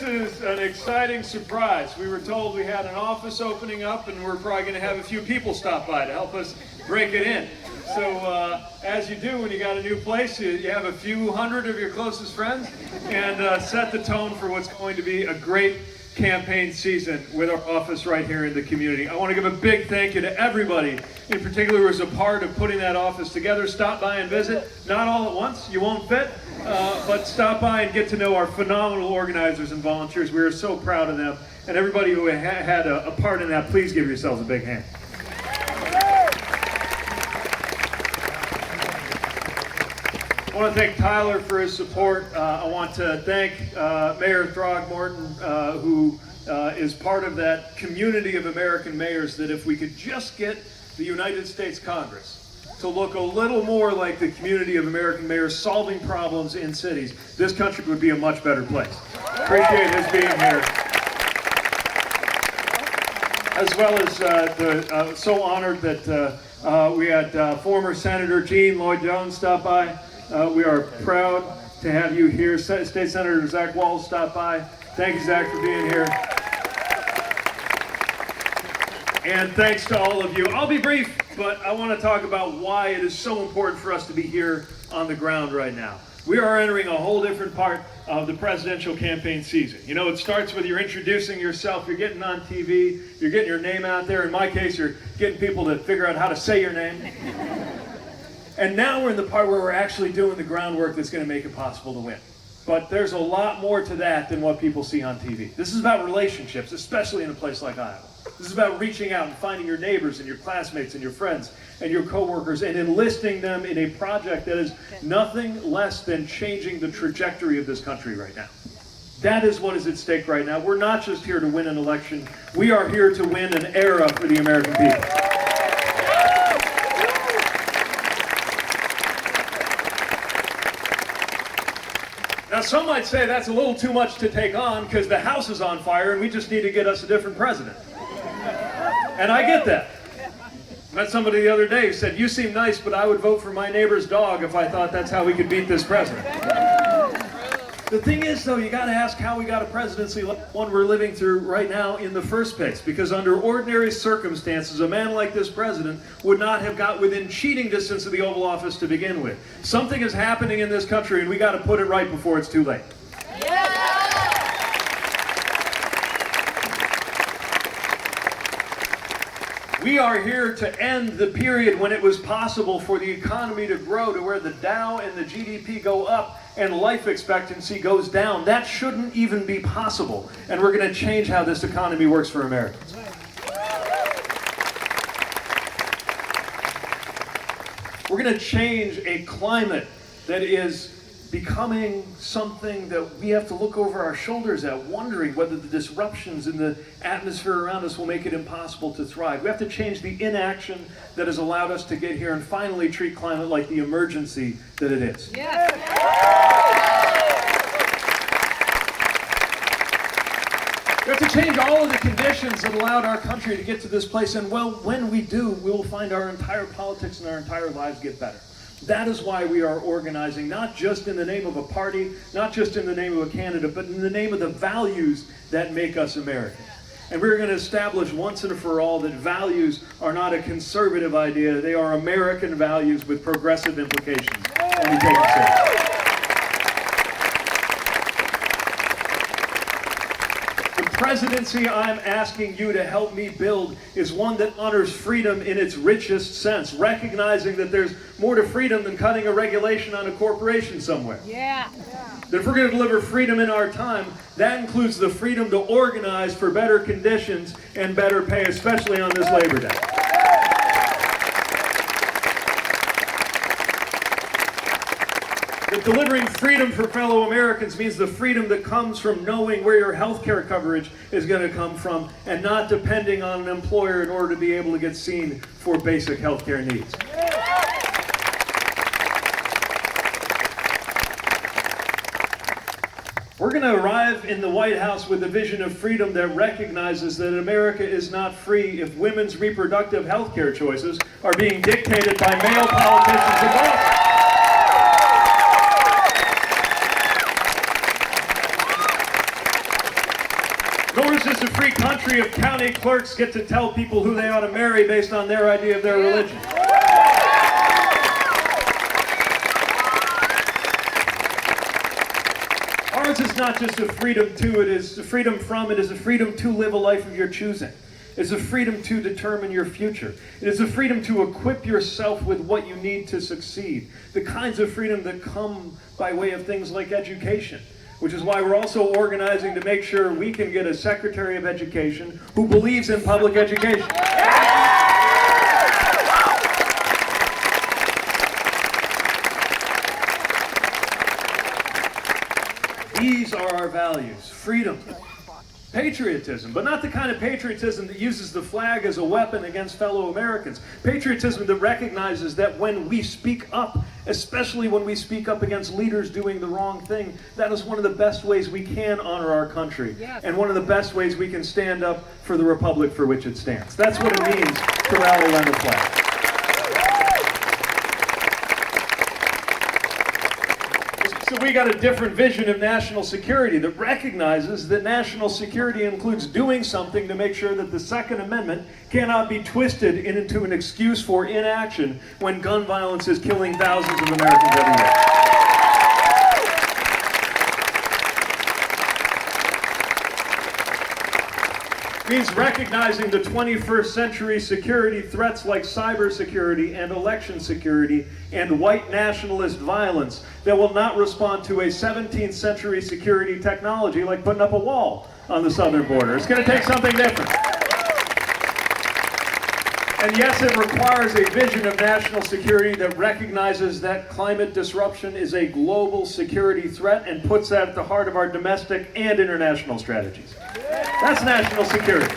is an exciting surprise. We were told we had an office opening up, and we're probably going to have a few people stop by to help us break it in. So as you do when you got a new place, you have a few hundred of your closest friends and set the tone for what's going to be a great campaign season with our office right here in the community. I want to give a big thank you to everybody, in particular who was a part of putting that office together. Stop by and visit, not all at once, you won't fit, but stop by and get to know our phenomenal organizers and volunteers. We are so proud of them, and everybody who had a part in that, please give yourselves a big hand. I want to thank Tyler for his support. I want to thank Mayor Throgmorton, who is part of that community of American mayors, that if we could just get the United States Congress to look a little more like the community of American mayors solving problems in cities, this country would be a much better place. Appreciate his being here. As well as so honored that we had former Senator Gene Lloyd Jones stop by. We are proud to have you here. State Senator Zach Wahls stop by. Thank you, Zach, for being here. And thanks to all of you. I'll be brief, but I want to talk about why it is so important for us to be here on the ground right now. We are entering a whole different part of the presidential campaign season. You know, it starts with you're introducing yourself, you're getting on TV, you're getting your name out there. In my case, you're getting people to figure out how to say your name. And now we're in the part where we're actually doing the groundwork that's going to make it possible to win. But there's a lot more to that than what people see on TV. This is about relationships, especially in a place like Iowa. This is about reaching out and finding your neighbors and your classmates and your friends and your coworkers and enlisting them in a project that is nothing less than changing the trajectory of this country right now. That is what is at stake right now. We're not just here to win an election. We are here to win an era for the American people. Now, some might say that's a little too much to take on because the house is on fire and we just need to get us a different president. And I get that. Met somebody the other day who said, "You seem nice, but I would vote for my neighbor's dog if I thought that's how we could beat this president." The thing is, though, you got to ask how we got a presidency like one we're living through right now in the first place. Because under ordinary circumstances, a man like this president would not have got within cheating distance of the Oval Office to begin with. Something is happening in this country, and we got to put it right before it's too late. We are here to end the period when it was possible for the economy to grow to where the Dow and the GDP go up and life expectancy goes down. That shouldn't even be possible. And we're going to change how this economy works for Americans. We're going to change a climate that is becoming something that we have to look over our shoulders at, wondering whether the disruptions in the atmosphere around us will make it impossible to thrive. We have to change the inaction that has allowed us to get here and finally treat climate like the emergency that it is. Yes. We have to change all of the conditions that allowed our country to get to this place, and well, when we do, we will find our entire politics and our entire lives get better. That is why we are organizing, not just in the name of a party, not just in the name of a candidate, but in the name of the values that make us Americans. And we're going to establish once and for all that values are not a conservative idea. They are American values with progressive implications. And we take it seriously. The presidency I'm asking you to help me build is one that honors freedom in its richest sense, recognizing that there's more to freedom than cutting a regulation on a corporation somewhere. Yeah. That if we're going to deliver freedom in our time, that includes the freedom to organize for better conditions and better pay, especially on this Labor Day. That delivering freedom for fellow Americans means the freedom that comes from knowing where your health care coverage is going to come from and not depending on an employer in order to be able to get seen for basic health care needs. We're going to arrive in the White House with a vision of freedom that recognizes that America is not free if women's reproductive health care choices are being dictated by male politicians in Washington. country of county clerks get to tell people who they ought to marry based on their idea of their religion. Ours is not just a freedom to, it is a freedom from, it is a freedom to live a life of your choosing. It's a freedom to determine your future. It is a freedom to equip yourself with what you need to succeed. The kinds of freedom that come by way of things like education, which is why we're also organizing to make sure we can get a Secretary of Education who believes in public education. These are our values: freedom, patriotism, but not the kind of patriotism that uses the flag as a weapon against fellow Americans. Patriotism that recognizes that when we speak up, especially when we speak up against leaders doing the wrong thing, that is one of the best ways we can honor our country, and one of the best ways we can stand up for the republic for which it stands. That's what it means to rally around the flag. So we got a different vision of national security that recognizes that national security includes doing something to make sure that the Second Amendment cannot be twisted into an excuse for inaction when gun violence is killing thousands of Americans every year. Means recognizing the 21st century security threats like cybersecurity and election security and white nationalist violence that will not respond to a 17th century security technology like putting up a wall on the southern border. It's going to take something different. And yes, it requires a vision of national security that recognizes that climate disruption is a global security threat and puts that at the heart of our domestic and international strategies. That's national security.